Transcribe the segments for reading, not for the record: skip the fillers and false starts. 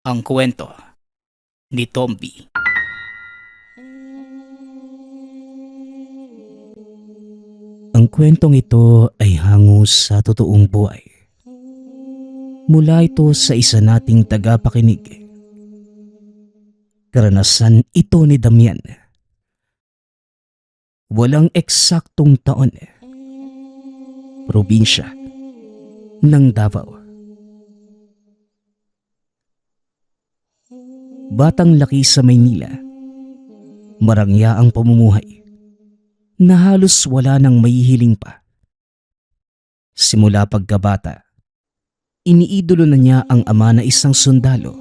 Ang kwento ni Tomby. Ang kwentong ito ay hango sa totoong buhay. Mula ito sa isa nating tagapakinig. Karanasan ito ni Damian. Walang eksaktong taon. Probinsya ng Davao. Batang laki sa Maynila. Marangya ang pamumuhay na halos wala nang maihiling pa. Simula pagkabata, iniidolo na niya ang ama na isang sundalo.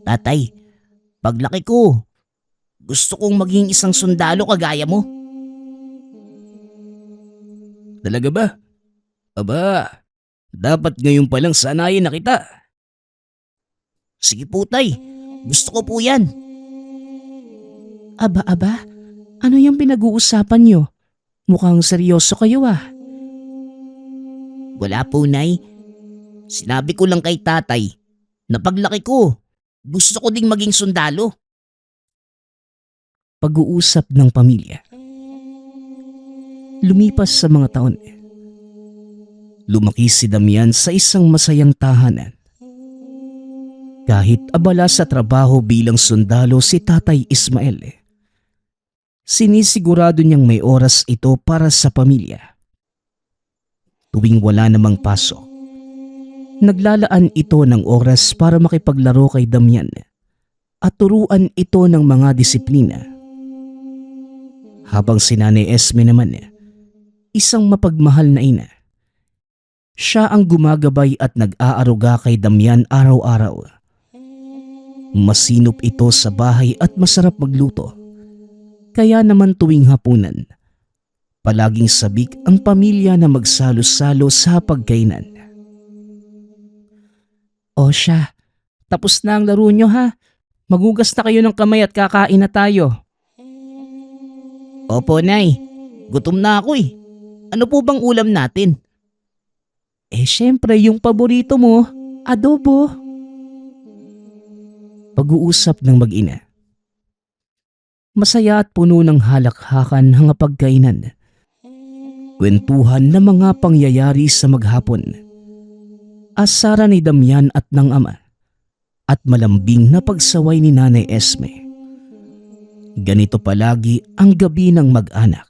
Tatay, paglaki ko, gusto kong maging isang sundalo kagaya mo. Talaga ba? Aba, dapat ngayon pa lang sanayin na kita. Sige po tay, gusto ko po yan. Aba, ano yung pinag-uusapan nyo? Mukhang seryoso kayo ah. Wala po nay, sinabi ko lang kay tatay na paglaki ko, gusto ko ding maging sundalo. Pag-uusap ng pamilya. Lumipas sa mga taon. Lumaki si Damian sa isang masayang tahanan. Kahit abala sa trabaho bilang sundalo si Tatay Ismael, sinisigurado niyang may oras ito para sa pamilya. Tuwing wala namang pasok, naglalaan ito ng oras para makipaglaro kay Damian at turuan ito ng mga disiplina. Habang si Nanay Esme naman, isang mapagmahal na ina. Siya ang gumagabay at nag-aaruga kay Damian araw-araw. Masinop ito sa bahay at masarap magluto. Kaya naman tuwing hapunan, palaging sabik ang pamilya na magsalo-salo sa pagkainan. O siya, tapos na ang laro nyo ha. Magugas na kayo ng kamay at kakain na tayo. Opo nay, gutom na ako eh. Ano po bang ulam natin? Syempre yung paborito mo, adobo. Pag-uusap ng mag-ina. Masaya at puno ng halakhakan ang pagkainan. Kwentuhan ng mga pangyayari sa maghapon. Asara ni Damian at ng ama. At malambing na pagsaway ni Nanay Esme. Ganito palagi ang gabi ng mag-anak.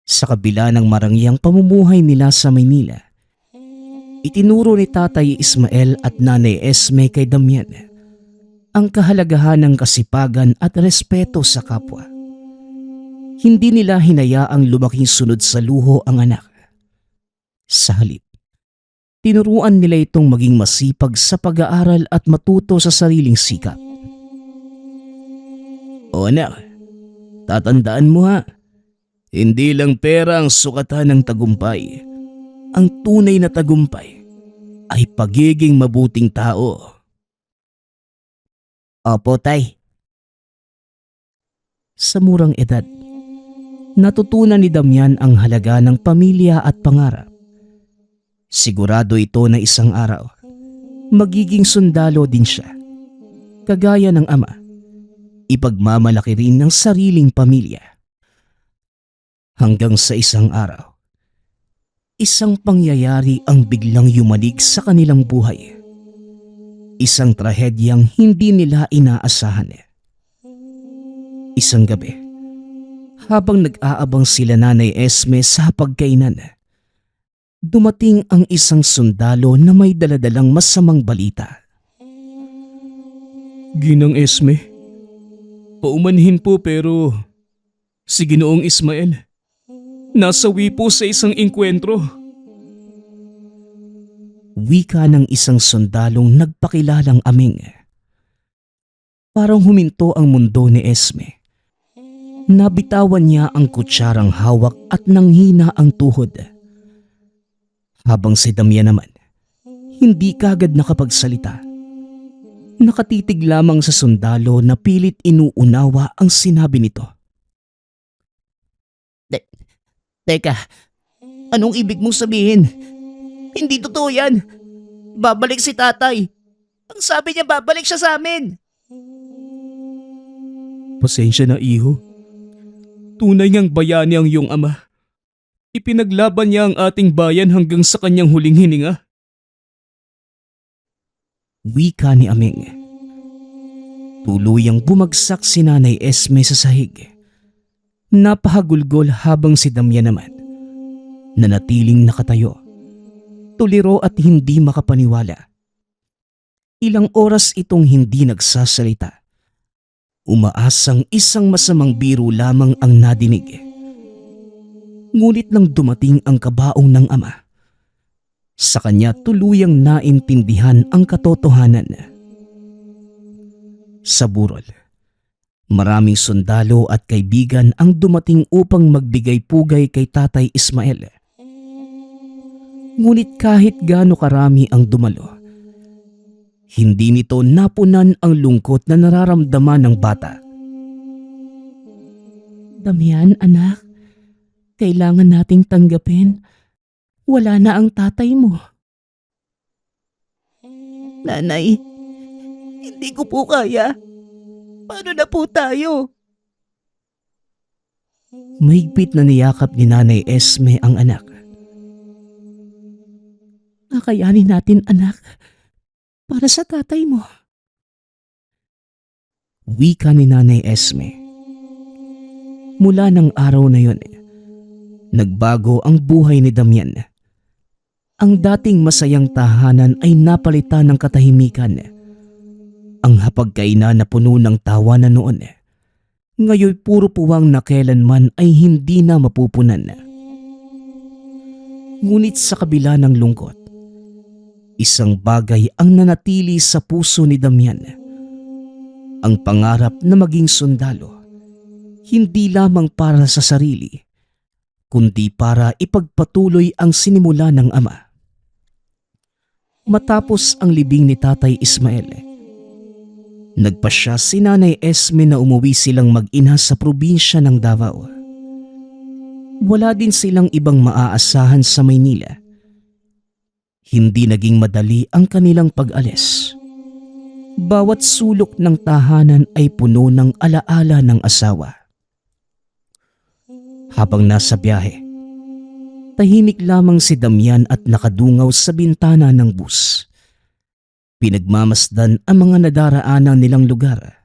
Sa kabila ng marangyang pamumuhay nila sa Maynila, itinuro ni Tatay Ismael at Nanay Esme kay Damian ang kahalagahan ng kasipagan at respeto sa kapwa. Hindi nila hinayaang lumaking sunod sa luho ang anak. Sa halip, tinuruan nila itong maging masipag sa pag-aaral at matuto sa sariling sikap. O anak, tatandaan mo ha, hindi lang pera ang sukatan ng tagumpay. Ang tunay na tagumpay ay pagiging mabuting tao. Opo tay. Sa murang edad, natutunan ni Damian ang halaga ng pamilya at pangarap. Sigurado ito na isang araw, magiging sundalo din siya. Kagaya ng ama, ipagmamalaki rin ng sariling pamilya. Hanggang sa isang araw, isang pangyayari ang biglang yumanig sa kanilang buhay. Isang trahedyang hindi nila inaasahan. Isang gabi, habang nag-aabang sila Nanay Esme sa pagkainan, dumating ang isang sundalo na may daladalang masamang balita. Ginang Esme, paumanhin po pero si Ginoong Ismael nasawi po sa isang engkwentro. Wika ng isang sundalong nagpakilalang aming. Parang huminto ang mundo ni Esme. Nabitawan niya ang kutsarang hawak at nanghina ang tuhod. Habang si Damian naman, hindi kagad nakapagsalita. Nakatitig lamang sa sundalo na pilit inuunawa ang sinabi nito. Teka, anong ibig mong sabihin? Hindi totoo yan. Babalik si tatay. Ang sabi niya babalik siya sa amin. Pasensya na, iho. Tunay ngang bayani ang iyong ama. Ipinaglaban niya ang ating bayan hanggang sa kanyang huling hininga. Wika ni Aming. Tuluyang bumagsak si Nanay Esme sa sahig. Napahagulgol habang si Damian naman, nanatiling nakatayo, tuliro at hindi makapaniwala. Ilang oras itong hindi nagsasalita. Umaasang isang masamang biro lamang ang nadinig. Ngunit nang dumating ang kabaong ng ama, sa kanya tuluyang naintindihan ang katotohanan. Sa burol, maraming sundalo at kaibigan ang dumating upang magbigay pugay kay Tatay Ismael. Ngunit kahit gaano karami ang dumalo, hindi nito napunan ang lungkot na nararamdaman ng bata. Damian, anak, kailangan nating tanggapin. Wala na ang tatay mo. Nanay, hindi ko po kaya. Paano na po tayo? Mahigpit na niyakap ni Nanay Esme ang anak. Kakayanin natin, anak, para sa tatay mo. Wika ni Nanay Esme. Mula ng araw na yon, nagbago ang buhay ni Damian. Ang dating masayang tahanan ay napalitan ng katahimikan. Ang hapagkainan na puno ng tawanan noon, ngayon puro puwang na kailanman ay hindi na mapupunan. Ngunit sa kabila ng lungkot, isang bagay ang nanatili sa puso ni Damian. Ang pangarap na maging sundalo, hindi lamang para sa sarili, kundi para ipagpatuloy ang sinimula ng ama. Matapos ang libing ni Tatay Ismael, nagpasya si Nanay Esme na umuwi silang mag-ina sa probinsya ng Davao. Wala din silang ibang maaasahan sa Maynila. Hindi naging madali ang kanilang pag-alis. Bawat sulok ng tahanan ay puno ng alaala ng asawa. Habang nasa biyahe, tahimik lamang si Damian at nakadungaw sa bintana ng bus. Pinagmamasdan ang mga nadaraanan nilang lugar.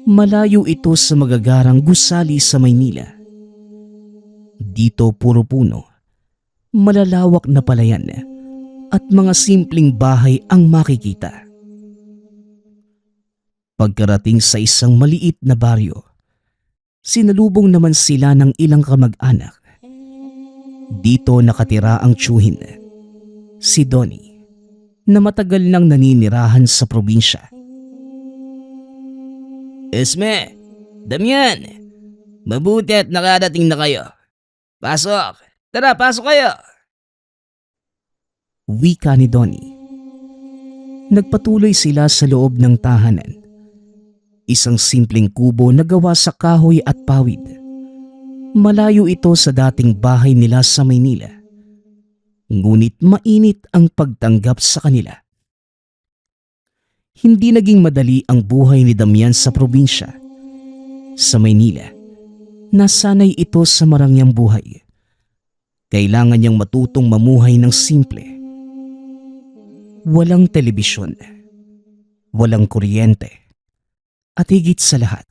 Malayo ito sa magagarang gusali sa Maynila. Dito puro puno, malalawak na palayan at mga simpleng bahay ang makikita. Pagkarating sa isang maliit na baryo, sinalubong naman sila ng ilang kamag-anak. Dito nakatira ang tiyuhin, si Donnie, na matagal nang naninirahan sa probinsya. Esme, Damian, mabuti at nakadating na kayo. Pasok! Tara, pasok kayo! Wika ni Donnie. Nagpatuloy sila sa loob ng tahanan. Isang simpleng kubo na gawa sa kahoy at pawid. Malayo ito sa dating bahay nila sa Maynila. Ngunit mainit ang pagtanggap sa kanila. Hindi naging madali ang buhay ni Damian sa probinsya. Sa Maynila, nasanay ito sa marangyang buhay. Kailangan niyang matutong mamuhay ng simple. Walang telebisyon, walang kuryente, at higit sa lahat,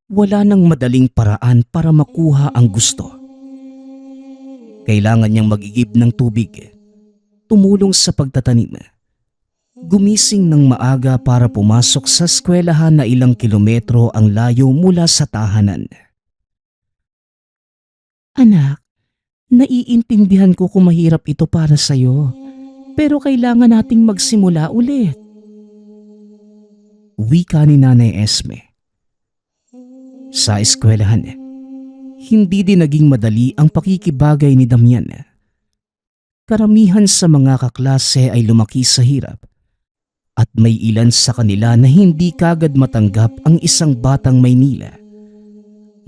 wala nang madaling paraan para makuha ang gusto. Kailangan niyang mag-igib ng tubig, tumulong sa pagtatanim, gumising ng maaga para pumasok sa eskwelahan na ilang kilometro ang layo mula sa tahanan. Anak, naiintindihan ko kung mahirap ito para sa'yo. Pero kailangan nating magsimula ulit. Wika ni Nanay Esme. Sa eskwelahan, hindi din naging madali ang pakikibagay ni Damian. Karamihan sa mga kaklase ay lumaki sa hirap at may ilan sa kanila na hindi kagad matanggap ang isang batang Maynila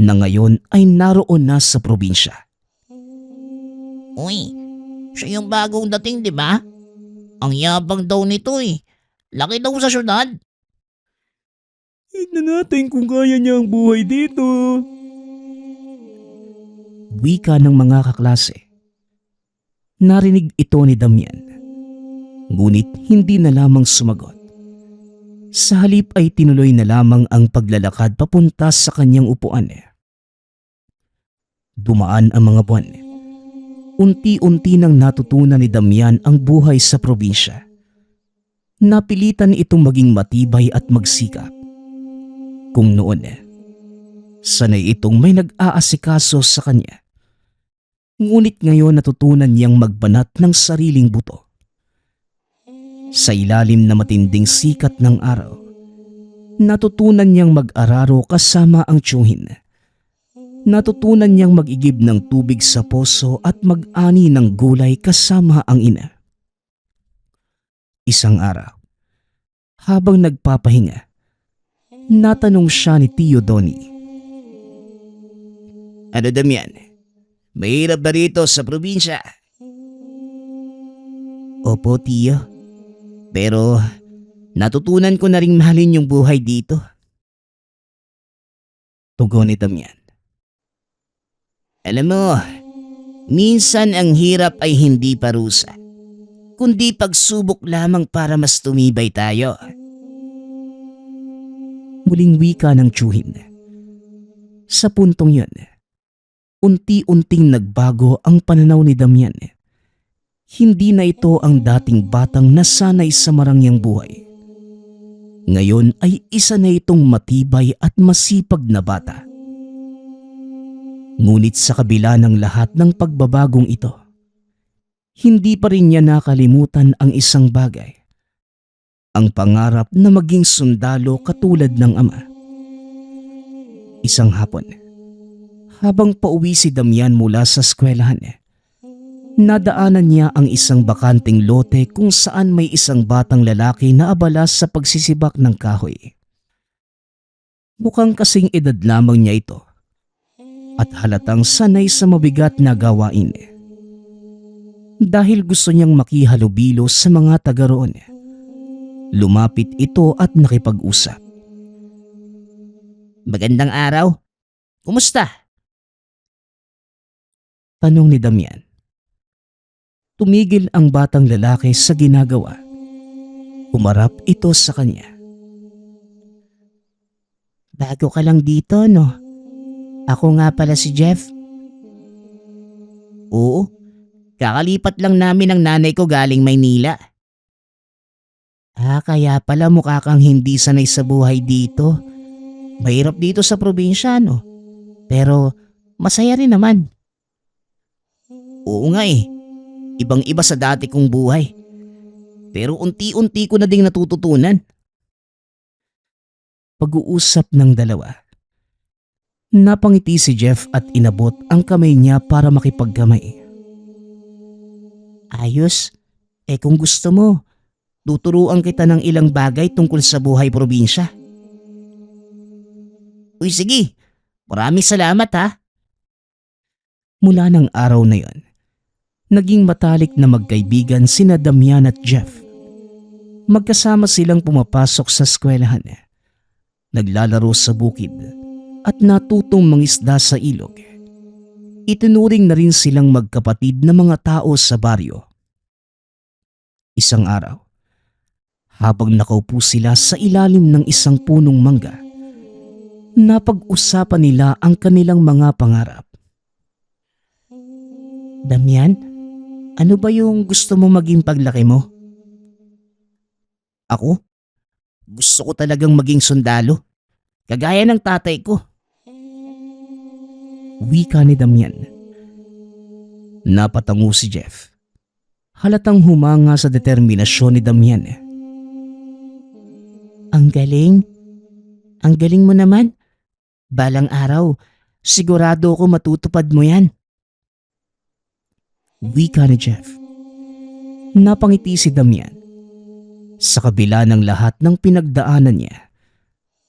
na ngayon ay naroon na sa probinsya. Uy, siya yung bagong dating, di ba? Ang yabang daw nito eh. Laki daw sa syudad. Tignan natin kung kaya niya ang buhay dito. Wika ng mga kaklase. Narinig ito ni Damian. Ngunit hindi na lamang sumagot. Sa halip ay tinuloy na lamang ang paglalakad papunta sa kanyang upuan. Dumaan ang mga buwan. Unti-unti nang natutunan ni Damian ang buhay sa probinsya. Napilitan itong maging matibay at magsikap. Kung noon, sanay itong may nag-aasikaso sa kanya. Ngunit ngayon natutunan niyang magbanat ng sariling buto. Sa ilalim na matinding sikat ng araw, natutunan niyang mag-araro kasama ang tiyuhin. Natutunan niyang mag-igib ng tubig sa poso at mag-ani ng gulay kasama ang ina. Isang araw, habang nagpapahinga, natanong siya ni Tio Donnie. Ano Damian? Mahirap ba rito sa probinsya? Opo, Tio. Pero natutunan ko na ring mahalin yung buhay dito. Tugon ni Damian. Alam mo, minsan ang hirap ay hindi parusa, kundi pagsubok lamang para mas tumibay tayo. Muling wika ng tiyuhin. Sa puntong yun, unti-unting nagbago ang pananaw ni Damian. Hindi na ito ang dating batang nasanay sa marangyang buhay. Ngayon ay isa na itong matibay at masipag na bata. Ngunit sa kabila ng lahat ng pagbabagong ito, hindi pa rin niya nakalimutan ang isang bagay. Ang pangarap na maging sundalo katulad ng ama. Isang hapon, habang pauwi si Damian mula sa eskwelahan, nadaanan niya ang isang bakanting lote kung saan may isang batang lalaki na abala sa pagsisibak ng kahoy. Mukhang kasing edad lamang niya ito at halatang sanay sa mabigat na gawain. Dahil gusto niyang makihalubilo sa mga taga roon, lumapit ito at nakipag-usap. Magandang araw. Kumusta? Tanong ni Damian. Tumigil ang batang lalaki sa ginagawa. Umarap ito sa kanya. Bago ka lang dito, no? Ako nga pala si Jeff. Oo, kakalipat lang namin ng nanay ko galing Maynila. Kaya pala mukha kang hindi sanay sa buhay dito. Mahirap dito sa probinsya, no? Pero masaya rin naman. Oo nga eh. Ibang-iba sa dati kong buhay. Pero unti-unti ko na ding natututunan. Pag-uusap ng dalawa. Napangiti si Jeff at inabot ang kamay niya para makipagkamay. Ayos. Kung gusto mo, tuturuan kita ng ilang bagay tungkol sa buhay probinsya. Uy sige, maraming salamat ha. Mula ng araw na yon, naging matalik na magkaibigan sina Damian at Jeff. Magkasama silang pumapasok sa eskwelahan, naglalaro sa bukid at natutong mangisda sa ilog. Itinuring na rin silang magkapatid na mga tao sa baryo. Isang araw, habang nakaupo sila sa ilalim ng isang punong mangga, napag-usapan nila ang kanilang mga pangarap. Damian, ano ba yung gusto mo maging paglaki mo? Ako? Gusto ko talagang maging sundalo, kagaya ng tatay ko. Wika ni Damian. Napatango si Jeff. Halatang humanga sa determinasyon ni Damian. Ang galing. Ang galing mo naman. Balang araw, sigurado ako matutupad mo yan. Wika ni Jeff. Napangiti si Damian. Sa kabila ng lahat ng pinagdaanan niya,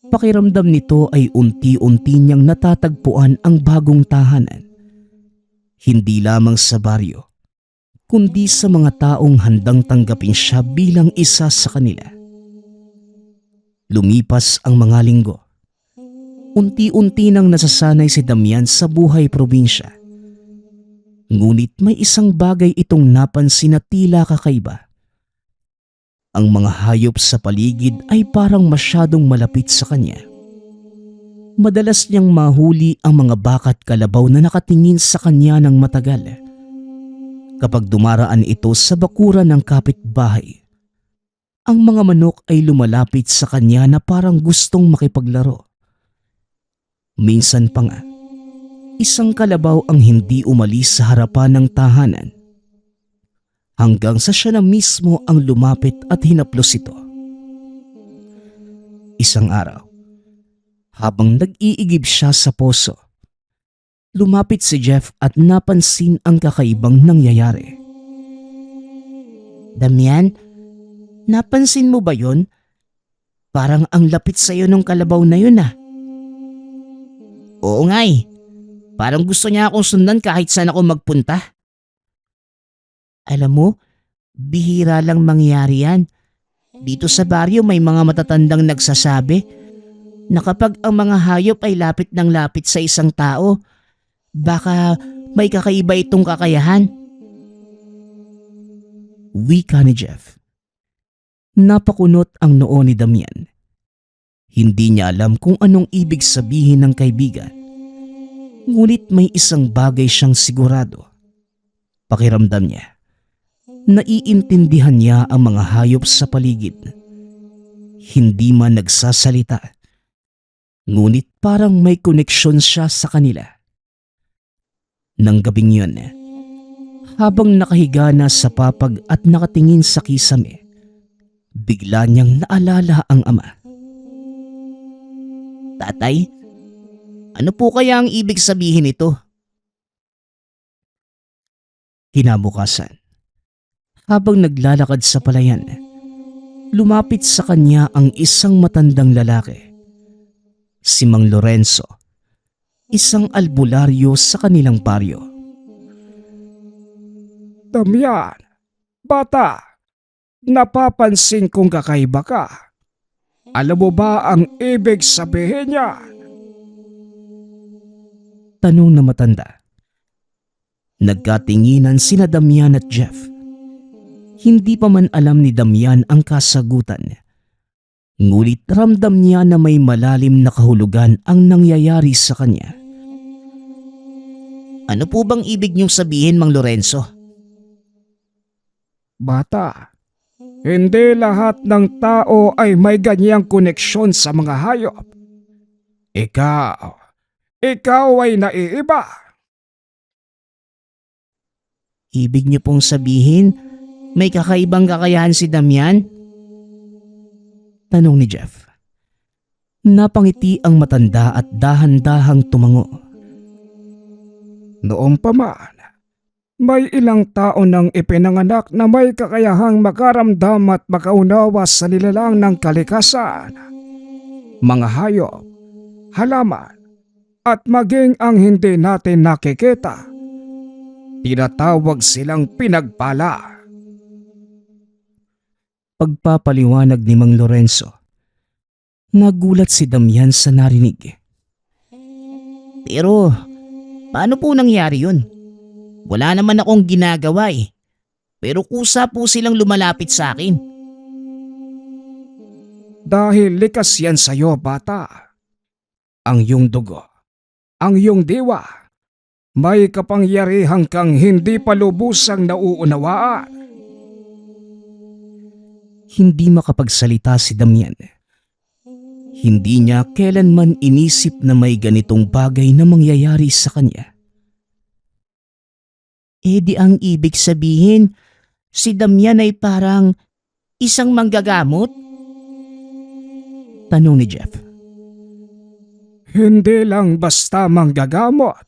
pakiramdam nito ay unti-unti niyang natatagpuan ang bagong tahanan. Hindi lamang sa baryo, kundi sa mga taong handang tanggapin siya bilang isa sa kanila. Lumipas ang mga linggo. Unti-unti nang nasasanay si Damian sa buhay probinsya. Ngunit may isang bagay itong napansin na tila kakaiba. Ang mga hayop sa paligid ay parang masyadong malapit sa kanya. Madalas niyang mahuli ang mga baka at kalabaw na nakatingin sa kanya ng matagal. Kapag dumaraan ito sa bakuran ng kapitbahay, ang mga manok ay lumalapit sa kanya na parang gustong makipaglaro. Minsan pa nga, isang kalabaw ang hindi umalis sa harapan ng tahanan hanggang sa siya na mismo ang lumapit at hinaplos ito. Isang araw, habang nag-iigib siya sa poso, lumapit si Jeff at napansin ang kakaibang nangyayari. Damian, napansin mo ba yon? Parang ang lapit sa'yo ng kalabaw na yun ah. Oo nga eh. Parang gusto niya akong sundan kahit saan ako magpunta. Alam mo, bihira lang mangyari yan. Dito sa baryo may mga matatandang nagsasabi na kapag ang mga hayop ay lapit ng lapit sa isang tao, baka may kakaiba itong kakayahan. Wika ni Jeff. Napakunot ang noo ni Damian. Hindi niya alam kung anong ibig sabihin ng kaibigan. Ngunit may isang bagay siyang sigurado. Pakiramdam niya. Naiintindihan niya ang mga hayop sa paligid. Hindi man nagsasalita. Ngunit parang may koneksyon siya sa kanila. Nang gabing yun, habang nakahiga na sa papag at nakatingin sa kisame, bigla niyang naalala ang ama. Tatay, ano po kaya ang ibig sabihin nito? Kinabukasan, habang naglalakad sa palayan, lumapit sa kanya ang isang matandang lalaki. Si Mang Lorenzo, isang albularyo sa kanilang baryo. Damian, bata, napapansin kong kakaiba ka. Alam mo ba ang ibig sabihin niya? Tanong na matanda. Nagkatinginan sina Damian at Jeff. Hindi pa man alam ni Damian ang kasagutan. Ngunit ramdam niya na may malalim na kahulugan ang nangyayari sa kanya. Ano po bang ibig niyong sabihin, Mang Lorenzo? Bata, hindi lahat ng tao ay may ganyang koneksyon sa mga hayop. Ikaw ay naiiba. Ibig niyo pong sabihin, may kakaibang kakayahan si Damian? Tanong ni Jeff. Napangiti ang matanda at dahan-dahang tumango. Noong pa man, may ilang tao nang ipinanganak na may kakayahang makaramdam at makaunawa sa nilalang ng kalikasan. Mga hayop, halaman, at maging ang hindi natin nakikita. Tinatawag silang pinagpala. Pagpapaliwanag ni Mang Lorenzo. Nagulat si Damian sa narinig. Pero, paano po nangyari yun? Wala naman akong ginagawa eh. Pero kusa po silang lumalapit sa akin. Dahil likas yan sa'yo, bata. Ang iyong dugo, ang iyong diwa, may kapangyarihan kang hindi pa lubusang nauunawaan. Hindi makapagsalita si Damian. Hindi niya kailanman inisip na may ganitong bagay na mangyayari sa kanya. Di ang ibig sabihin, si Damian ay parang isang manggagamot? Tanong ni Jeff. Hindi lang basta manggagamot.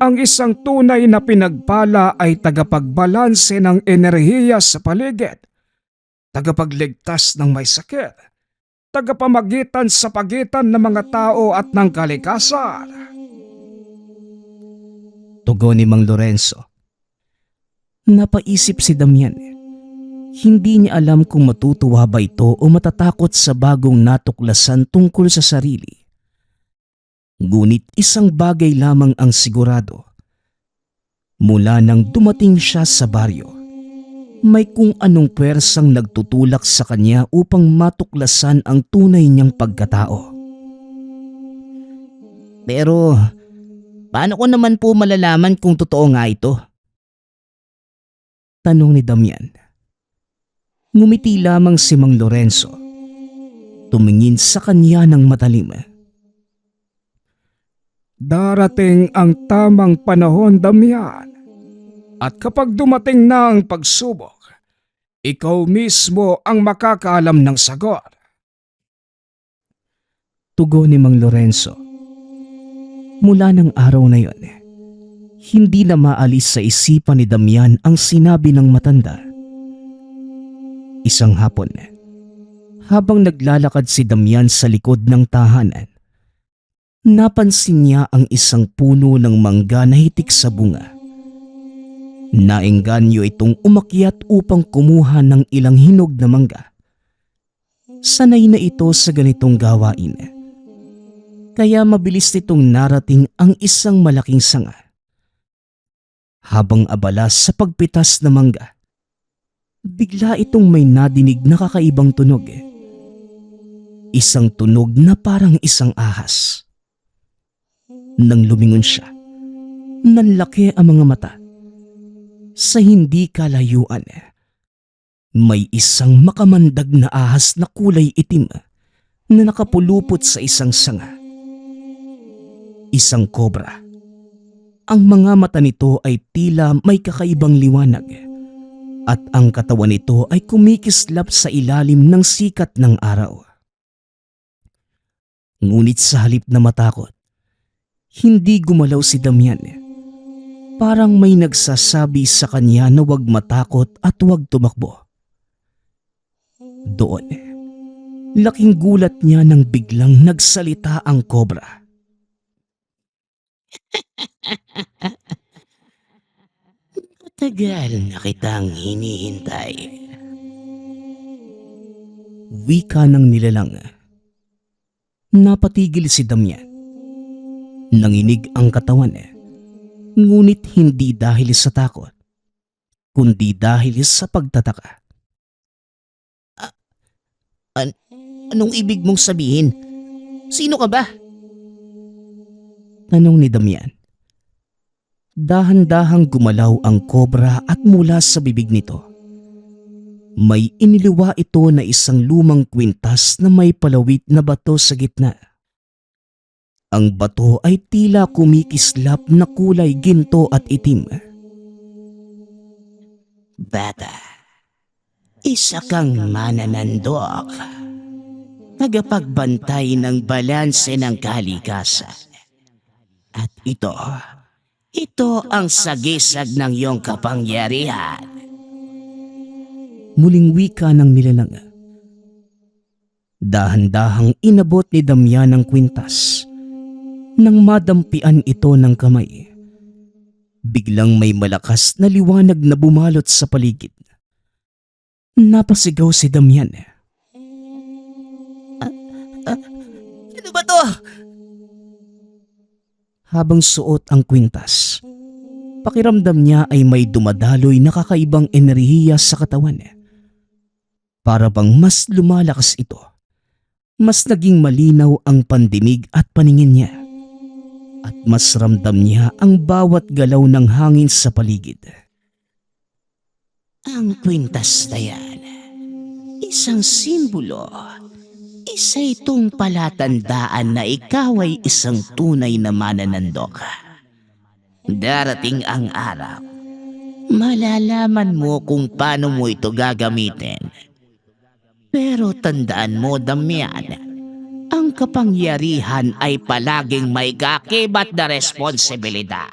Ang isang tunay na pinagpala ay tagapagbalanse ng enerhiya sa paligid, tagapagligtas ng may sakit, tagapamagitan sa pagitan ng mga tao at ng kalikasan. Tugon ni Mang Lorenzo. Napaisip si Damian. Hindi niya alam kung matutuwa ba ito o matatakot sa bagong natuklasan tungkol sa sarili. Ngunit isang bagay lamang ang sigurado. Mula nang dumating siya sa baryo, may kung anong pwersang nagtutulak sa kanya upang matuklasan ang tunay niyang pagkatao. Pero paano ko naman po malalaman kung totoo nga ito? Tanong ni Damian. Ngumiti lamang si Mang Lorenzo. Tumingin sa kanya ng matalim. Darating ang tamang panahon, Damian. At kapag dumating na ang pagsubok, ikaw mismo ang makakaalam ng sagot. Tugon ni Mang Lorenzo. Mula ng araw na yon, hindi na maalis sa isipan ni Damian ang sinabi ng matanda. Isang hapon, habang naglalakad si Damian sa likod ng tahanan, napansin niya ang isang puno ng mangga na hitik sa bunga. Naengganyo itong umakyat upang kumuha ng ilang hinog na mangga. Sanay na ito sa ganitong gawain. Kaya mabilis nitong narating ang isang malaking sanga. Habang abala sa pagpitas ng mangga, bigla itong may nadinig na kakaibang tunog. Isang tunog na parang isang ahas. Nang lumingon siya, nanlaki ang mga mata. Sa hindi kalayuan, may isang makamandag na ahas na kulay itim na nakapulupot sa isang sanga. Isang kobra. Ang mga mata nito ay tila may kakaibang liwanag at ang katawan nito ay kumikislap sa ilalim ng sikat ng araw. Ngunit sa halip na matakot, hindi gumalaw si Damian. Parang may nagsasabi sa kanya na huwag matakot at huwag tumakbo. Doon, laking gulat niya nang biglang nagsalita ang kobra. Matagal na kitang hinihintay. Wika ng nilalang. Napatigil si Damian. Nanginig ang katawan, ngunit hindi dahil sa takot, kundi dahil sa pagtataka. Anong ibig mong sabihin? Sino ka ba? Tanong ni Damian. Dahan-dahang gumalaw ang kobra at mula sa bibig nito, may iniliwa ito na isang lumang kwintas na may palawit na bato sa gitna. Ang bato ay tila kumikislap na kulay ginto at itim. Bata, isa kang mananandok. Tagapagbantay ng balanse ng kalikasan. At ito ang sagisag ng iyong kapangyarihan. Muling wika ng nilalang. Dahan-dahang inabot ni Damian ang kwintas. Nang madampian ito ng kamay, biglang may malakas na liwanag na bumalot sa paligid. Napasigaw si Damian. Ano ba to? Habang suot ang kwintas, pakiramdam niya ay may dumadaloy na kakaibang enerhiya sa katawan. Para bang mas lumalakas ito, mas naging malinaw ang pandinig at paningin niya. At mas ramdam niya ang bawat galaw ng hangin sa paligid. Ang kwintas na yan, isang simbolo. Isa itong palatandaan na ikaw ay isang tunay na mananandok. Darating ang araw, malalaman mo kung paano mo ito gagamitin. Pero tandaan mo, Damian, ang kapangyarihan ay palaging may kakibat na responsibilidad.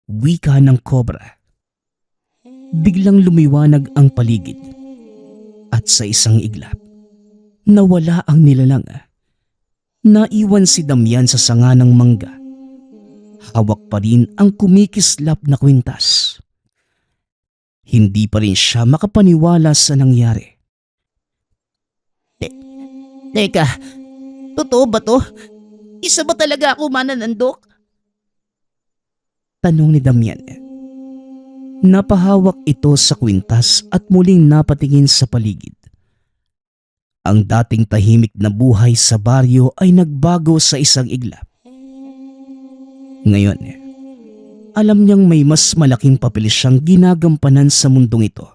Wika ng kobra. Biglang lumiwanag ang paligid. At sa isang iglap, nawala ang nilalang. Naiwan si Damian sa sanga ng mangga. Hawak pa rin ang kumikislap na kwintas. Hindi pa rin siya makapaniwala sa nangyari. Teka, totoo ba to? Isa ba talaga ako mananandok? Tanong ni Damian. Napahawak ito sa kwintas at muling napatingin sa paligid. Ang dating tahimik na buhay sa baryo ay nagbago sa isang iglap. Ngayon, alam niyang may mas malaking papel siyang ginagampanan sa mundong ito.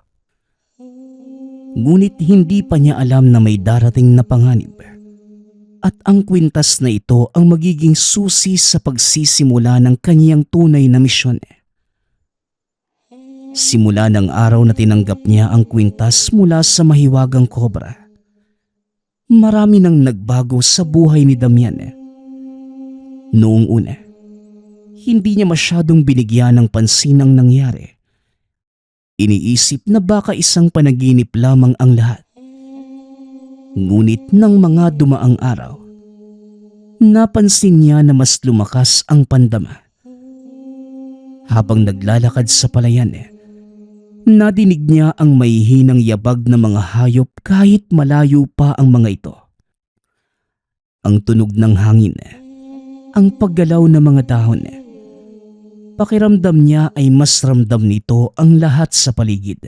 Ngunit hindi pa niya alam na may darating na panganib. At ang kwintas na ito ang magiging susi sa pagsisimula ng kanyang tunay na misyon. Simula ng araw na tinanggap niya ang kwintas mula sa mahiwagang kobra, marami nang nagbago sa buhay ni Damian. Noong una, hindi niya masyadong binigyan ng pansin ang nangyari. Iniisip na baka isang panaginip lamang ang lahat. Ngunit ng mga dumaang araw, napansin niya na mas lumakas ang pandama. Habang naglalakad sa palayan, nadinig niya ang mahihinang yabag ng mga hayop kahit malayo pa ang mga ito. Ang tunog ng hangin, ang paggalaw ng mga dahon. Pakiramdam niya ay mas ramdam nito ang lahat sa paligid.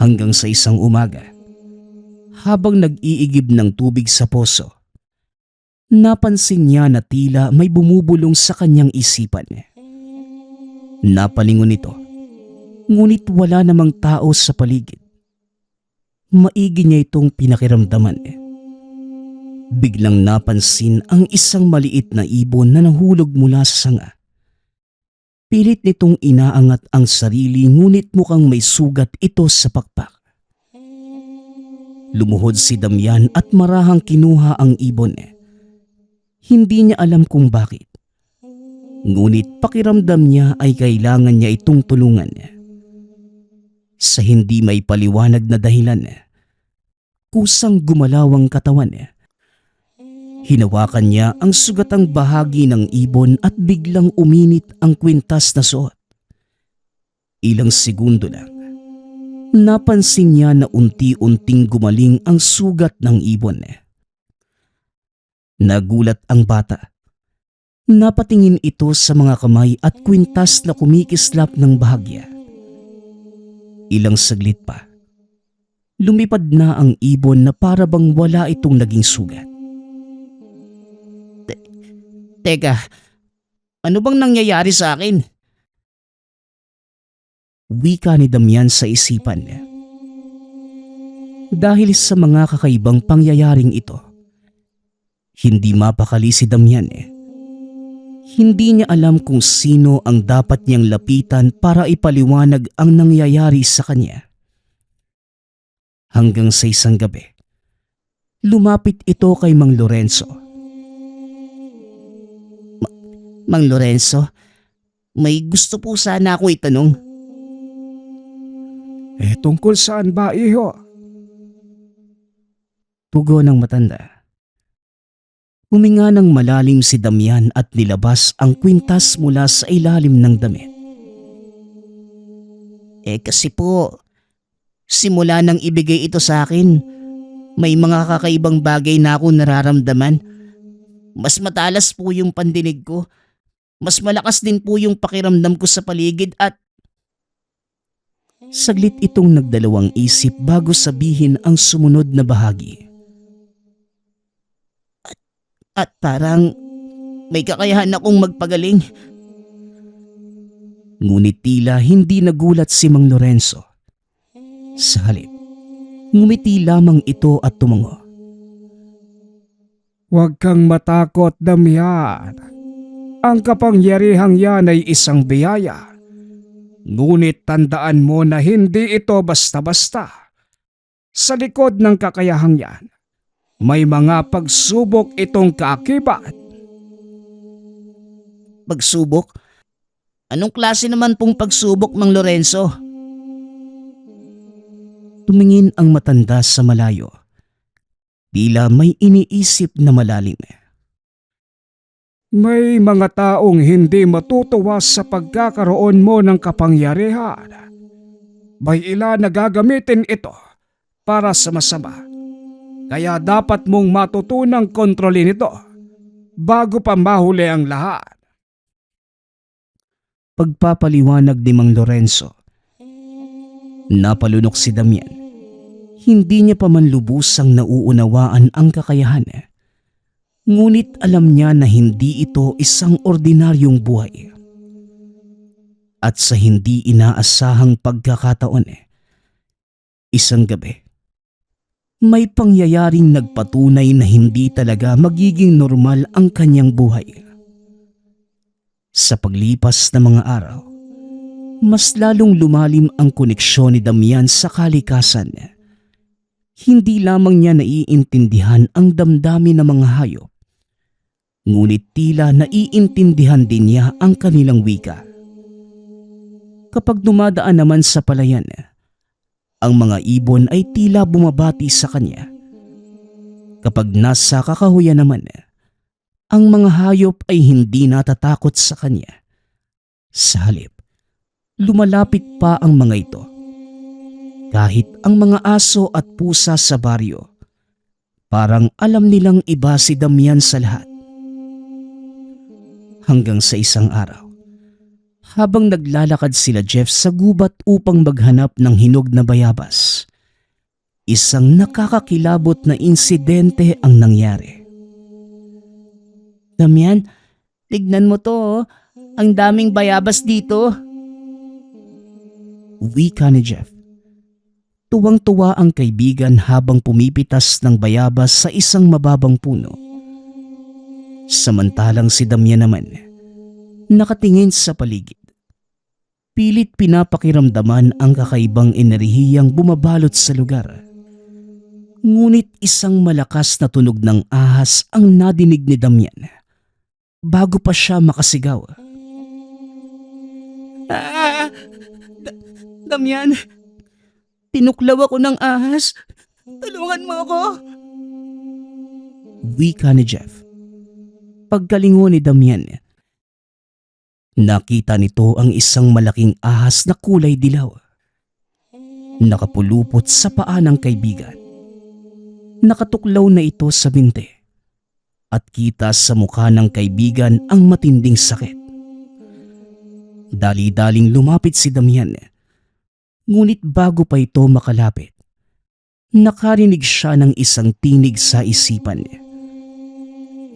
Hanggang sa isang umaga, habang nag-iigib ng tubig sa poso, napansin niya na tila may bumubulong sa kanyang isipan. Napalingon ito, ngunit wala namang tao sa paligid. Maigi niya itong pinakiramdaman. Biglang napansin ang isang maliit na ibon na nahulog mula sa sanga. Pilit nitong inaangat ang sarili ngunit mukhang may sugat ito sa pakpak. Lumuhod si Damian at marahang kinuha ang ibon. Hindi niya alam kung bakit. Ngunit pakiramdam niya ay kailangan niya itong tulungan. Sa hindi may paliwanag na dahilan, kusang gumalaw ang katawan. Hinawakan niya ang sugatang bahagi ng ibon at biglang uminit ang kwintas na suot. Ilang segundo lang, napansin niya na unti-unting gumaling ang sugat ng ibon. Nagulat ang bata. Napatingin ito sa mga kamay at kwintas na kumikislap ng bahagya. Ilang saglit pa, lumipad na ang ibon na para bang wala itong naging sugat. Teka, ano bang nangyayari sa akin? Wika ni Damian sa isipan. Dahil sa mga kakaibang pangyayaring ito, hindi mapakali si Damian. Hindi niya alam kung sino ang dapat niyang lapitan para ipaliwanag ang nangyayari sa kanya. Hanggang sa isang gabi, lumapit ito kay Mang Lorenzo. Mang Lorenzo, may gusto po sana ako itanong. Tungkol saan ba, iho? Tugon ng matanda. Huminga ng malalim si Damian at nilabas ang kwintas mula sa ilalim ng damit. Kasi po, simula nang ibigay ito sa akin, may mga kakaibang bagay na ako nararamdaman. Mas matalas po yung pandinig ko. Mas malakas din po yung pakiramdam ko sa paligid at saglit itong nagdalawang isip bago sabihin ang sumunod na bahagi. At parang may kakayahan akong magpagaling. Ngunit tila hindi nagulat si Mang Lorenzo. Sa halip, ngumiti lamang ito at tumango. Huwag kang matakot, Damian. Ang kapangyarihang yan ay isang biyaya. Ngunit tandaan mo na hindi ito basta-basta. Sa likod ng kakayahang yan, may mga pagsubok itong kaakibat. Pagsubok? Anong klase naman pong pagsubok, Mang Lorenzo? Tumingin ang matanda sa malayo. Tila may iniisip na malalim. May mga taong hindi matutuwa sa pagkakaroon mo ng kapangyarihan. May ilan na gagamitin ito para sa masama. Kaya dapat mong matutunang kontrolin ito bago pa mahuli ang lahat. Pagpapaliwanag ni Mang Lorenzo. Napalunok si Damian. Hindi niya pa man lubusang nauunawaan ang kakayahan. Ngunit alam niya na hindi ito isang ordinaryong buhay. At sa hindi inaasahang pagkakataon, isang gabi, may pangyayaring nagpatunay na hindi talaga magiging normal ang kanyang buhay. Sa paglipas ng mga araw, mas lalong lumalim ang koneksyon ni Damian sa kalikasan. Hindi lamang niya naiintindihan ang damdamin ng mga hayop, ngunit tila naiintindihan din niya ang kanilang wika. Kapag dumadaan naman sa palayan, ang mga ibon ay tila bumabati sa kanya. Kapag nasa kakahuyan naman, ang mga hayop ay hindi natatakot sa kanya. Sa halip, lumalapit pa ang mga ito. Kahit ang mga aso at pusa sa baryo, parang alam nilang iba si Damian sa lahat. Hanggang sa isang araw, habang naglalakad sila Jeff sa gubat upang maghanap ng hinog na bayabas, isang nakakakilabot na insidente ang nangyari. Damian, tignan mo to, oh. Ang daming bayabas dito. Wika ni Jeff. Tuwang-tuwa ang kaibigan habang pumipitas ng bayabas sa isang mababang puno. Samantalang si Damian naman, nakatingin sa paligid. Pilit pinapakiramdaman ang kakaibang enerhiyang bumabalot sa lugar. Ngunit isang malakas na tunog ng ahas ang nadinig ni Damian bago pa siya makasigaw. Damian, tinuklaw ako ng ahas. Tulungan mo ako. Wika ni Jeff. Pagkalingon ni Damian, nakita nito ang isang malaking ahas na kulay dilaw. Nakapulupot sa paa ng kaibigan. Nakatuklaw na ito sa binti. At kita sa mukha ng kaibigan ang matinding sakit. Dali-daling lumapit si Damian. Ngunit bago pa ito makalapit, nakarinig siya ng isang tinig sa isipan.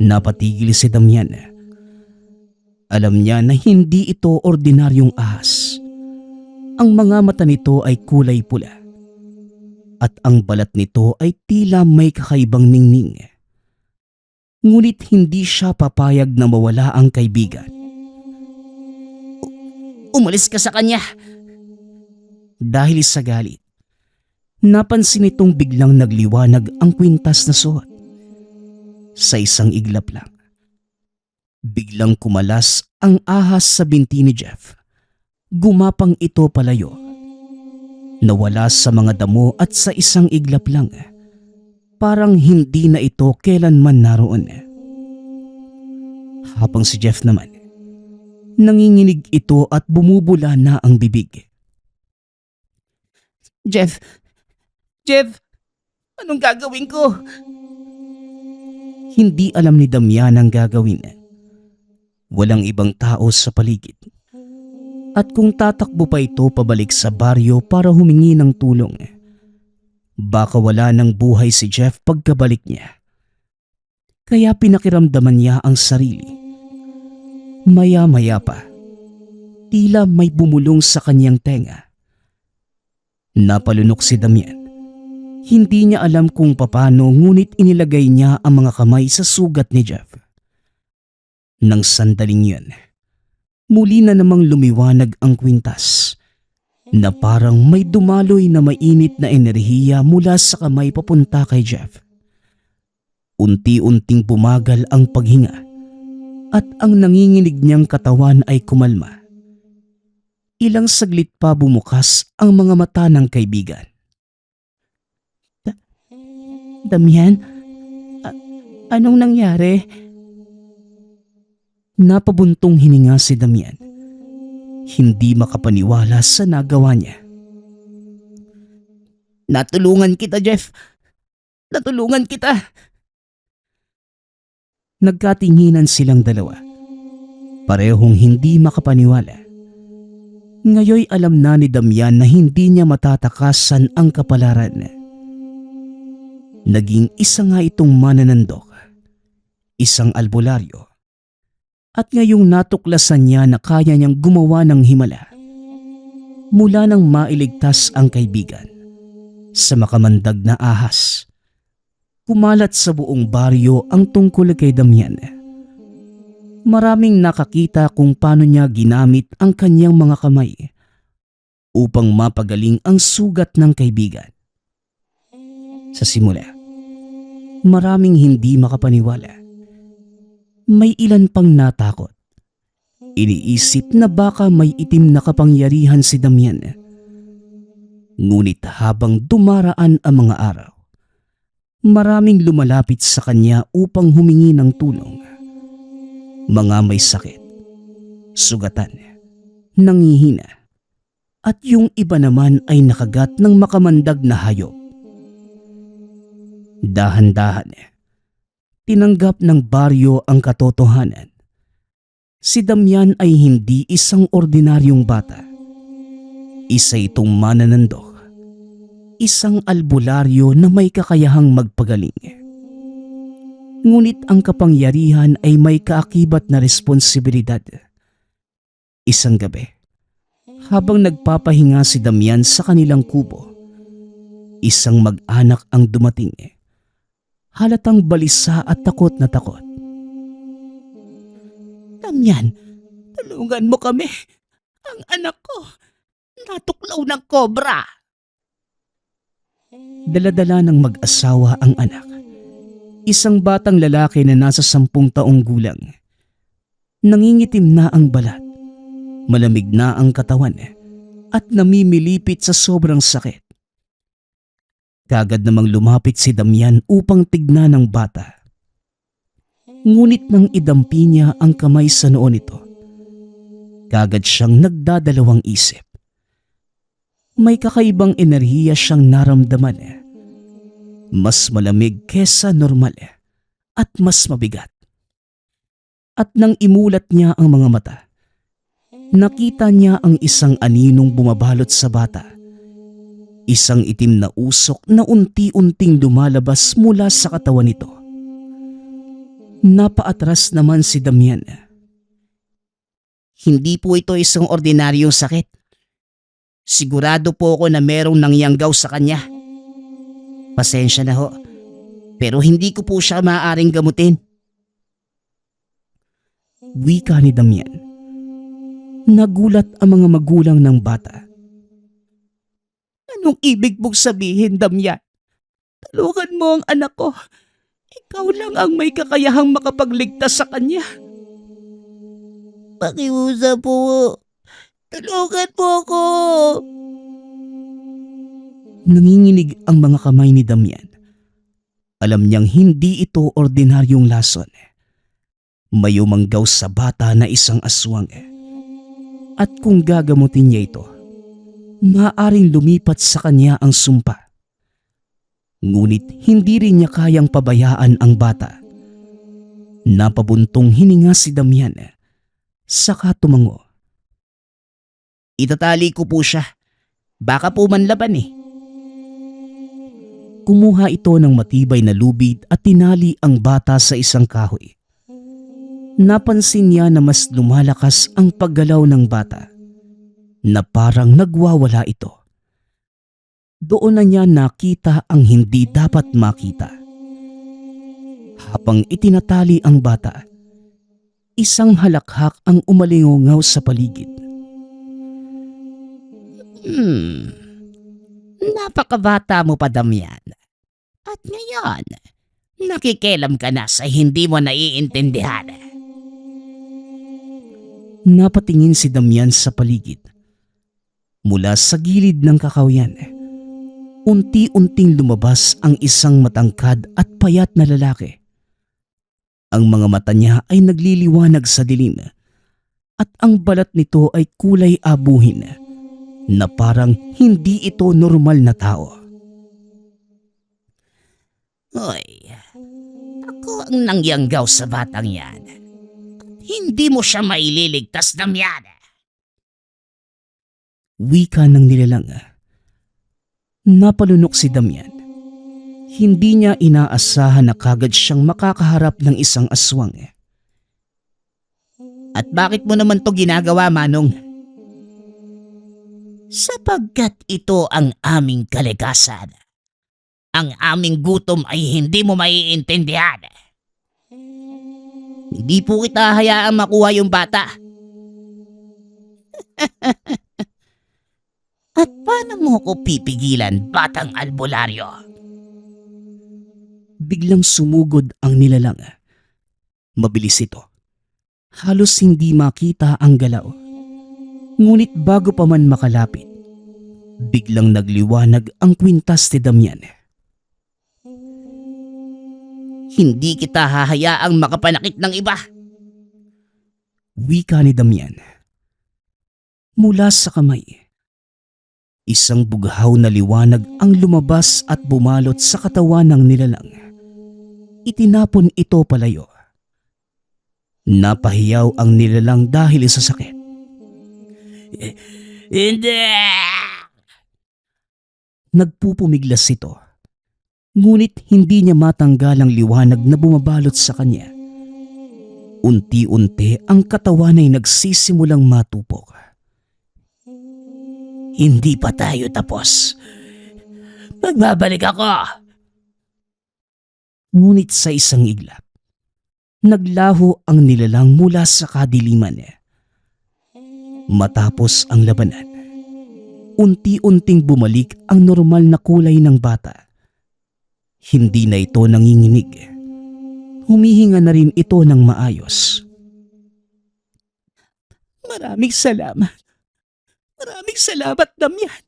Napatigil si Damian. Alam niya na hindi ito ordinaryong ahas. Ang mga mata nito ay kulay pula. At ang balat nito ay tila may kakaibang ningning. Ngunit hindi siya papayag na mawala ang kaibigan. Umalis ka sa kanya. Dahil sa galit, napansin nitong biglang nagliwanag ang kwintas na suot. Sa isang iglap lang, biglang kumalas ang ahas sa binti ni Jeff. Gumapang ito palayo. Nawala sa mga damo at sa isang iglap lang, parang hindi na ito kailanman naroon. Habang si Jeff naman, nanginginig ito at bumubula na ang bibig. Jeff, anong gagawin ko? Hindi alam ni Damian ang gagawin. Walang ibang tao sa paligid. At kung tatakbo pa ito pabalik sa baryo para humingi ng tulong, baka wala ng buhay si Jeff pagkabalik niya. Kaya pinakiramdaman niya ang sarili. Maya-maya pa, tila may bumulong sa kanyang tenga. Napalunok si Damian. Hindi niya alam kung paano, ngunit inilagay niya ang mga kamay sa sugat ni Jeff. Nang sandaling yun, muli na namang lumiwanag ang kwintas na parang may dumaloy na mainit na enerhiya mula sa kamay papunta kay Jeff. Unti-unting bumagal ang paghinga at ang nanginginig niyang katawan ay kumalma. Ilang saglit pa bumukas ang mga mata ng kaibigan. Damian, anong nangyari? Napabuntong hininga si Damian. Hindi makapaniwala sa nagawa niya. Natulungan kita, Jeff. Natulungan kita. Nagkatinginan silang dalawa. Parehong hindi makapaniwala. Ngayoy alam na ni Damian na hindi niya matatakasan ang kapalaran. Naging isa nga itong mananandok, isang albularyo. At ngayong natuklasan niya na kaya niyang gumawa ng himala mula nang mailigtas ang kaibigan sa makamandag na ahas. Kumalat sa buong baryo ang tungkol kay Damian. Maraming nakakita kung paano niya ginamit ang kanyang mga kamay upang mapagaling ang sugat ng kaibigan. Sa simula, maraming hindi makapaniwala. May ilan pang natakot. Iniisip na baka may itim na kapangyarihan si Damian. Ngunit habang dumaraan ang mga araw, maraming lumalapit sa kanya upang humingi ng tulong. Mga may sakit, sugatan, nangihina, at yung iba naman ay nakagat ng makamandag na hayop. Dahan-dahan, tinanggap ng baryo ang katotohanan. Si Damian ay hindi isang ordinaryong bata. Isa itong mananandok, isang albularyo na may kakayahang magpagaling. Ngunit ang kapangyarihan ay may kaakibat na responsibilidad. Isang gabi, habang nagpapahinga si Damian sa kanilang kubo, isang mag-anak ang dumating. Halatang balisa at takot na takot. Damian, tulungan mo kami. Ang anak ko, natuklaw ng kobra. Daladala ng mag-asawa ang anak. Isang batang lalaki na nasa 10 taong gulang. Nangingitim na ang balat, malamig na ang katawan, at namimilipit sa sobrang sakit. Kagad namang lumapit si Damian upang tignan ng bata. Ngunit nang idampi niya ang kamay sa noo nito, kagad siyang nagdadalawang isip. May kakaibang enerhiya siyang naramdaman. Mas malamig kesa normal at mas mabigat. At nang imulat niya ang mga mata, nakita niya ang isang aninong bumabalot sa bata. Isang itim na usok na unti-unting lumalabas mula sa katawan nito. Napaatras naman si Damian. Hindi po ito isang ordinaryong sakit. Sigurado po ako na merong nangyanggaw sa kanya. Pasensya na ho, pero hindi ko po siya maaaring gamutin. Wika ni Damian. Nagulat ang mga magulang ng bata. Anong ibig mong sabihin, Damian? Tulungan mo ang anak ko. Ikaw lang ang may kakayahang makapagligtas sa kanya. Pakiusap po. Tulungan po ako. Nanginginig ang mga kamay ni Damian. Alam niyang hindi ito ordinaryong lason. May umanggaw sa bata na isang aswang. At kung gagamutin niya ito, maaaring lumipat sa kanya ang sumpa. Ngunit hindi rin niya kayang pabayaan ang bata. Napabuntong hininga si Damian, saka tumango. Itatali ko po siya. Baka po manlaban eh. Kumuha ito ng matibay na lubid at tinali ang bata sa isang kahoy. Napansin niya na mas lumalakas ang paggalaw ng bata, na parang nagwawala ito. Doon na niya nakita ang hindi dapat makita. Habang itinatali ang bata, isang halakhak ang umalingongaw sa paligid. Napakabata mo pa, Damian. At ngayon, nakikialam ka na sa hindi mo naiintindihan. Napatingin si Damian sa paligid. Mula sa gilid ng kakawyan, unti-unting lumabas ang isang matangkad at payat na lalaki. Ang mga mata niya ay nagliliwanag sa dilim at ang balat nito ay kulay abuhin na parang hindi ito normal na tao. Hoy, ako ang nangyanggaw sa batang yan. Hindi mo siya maililigtas, Damian. Wika ng nilalang. Napalunok si Damian. Hindi niya inaasahan na kagad siyang makakaharap ng isang aswang. At bakit mo naman to ginagawa, Manong? Sapagkat ito ang aming kalikasan. Ang aming gutom ay hindi mo maiintindihan. Hindi po kita hayaang makuha yung bata. At paano mo ko pipigilan, batang albularyo? Biglang sumugod ang nilalang. Mabilis ito. Halos hindi makita ang galaw. Ngunit bago pa man makalapit, biglang nagliwanag ang kwintas ni Damian. Hindi kita hahayaang makapanakit ng iba. Wika ni Damian. Mula sa kamay, isang bughaw na liwanag ang lumabas at bumalot sa katawan ng nilalang. Itinapon ito palayo. Napahiyaw ang nilalang dahil sa sakit. Hindi! Nagpupumiglas ito. Ngunit hindi niya matanggal ang liwanag na bumabalot sa kanya. Unti-unti ang katawan ay nagsisimulang matupok. Hindi pa tayo tapos. Magbabalik ako. Ngunit sa isang iglap, naglaho ang nilalang mula sa kadiliman. Matapos ang labanan, unti-unting bumalik ang normal na kulay ng bata. Hindi na ito nanginginig. Humihinga na rin ito ng maayos. Maraming salamat. Maraming salamat, Damian.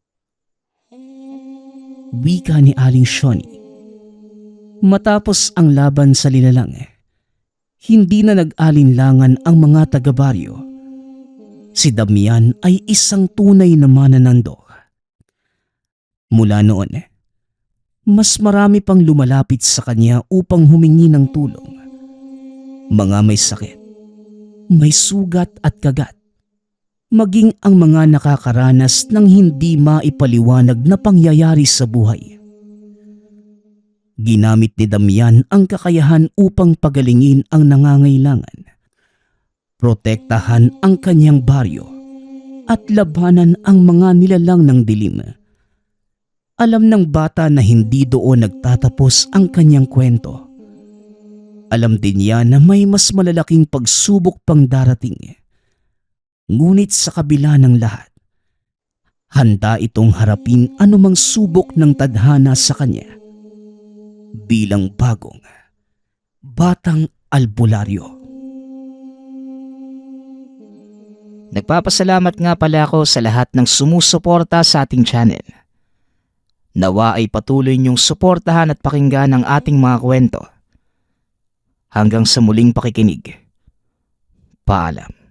Wika ni Aling Shoni. Matapos ang laban sa nilalang, hindi na nag-alinlangan ang mga taga-baryo. Si Damian ay isang tunay na mananando. Mula noon, mas marami pang lumalapit sa kanya upang humingi ng tulong. Mga may sakit, may sugat at kagat, maging ang mga nakakaranas ng hindi maipaliwanag na pangyayari sa buhay. Ginamit ni Damian ang kakayahan upang pagalingin ang nangangailangan, protektahan ang kanyang baryo, at labanan ang mga nilalang ng dilim. Alam ng bata na hindi doon nagtatapos ang kanyang kwento. Alam din niya na may mas malalaking pagsubok pang darating. Ngunit sa kabila ng lahat, handa itong harapin anumang subok ng tadhana sa kanya bilang bagong batang albularyo. Nagpapasalamat nga pala ako sa lahat ng sumusuporta sa ating channel. Nawa ay patuloy niyong suportahan at pakinggan ang ating mga kwento. Hanggang sa muling pakikinig. Paalam.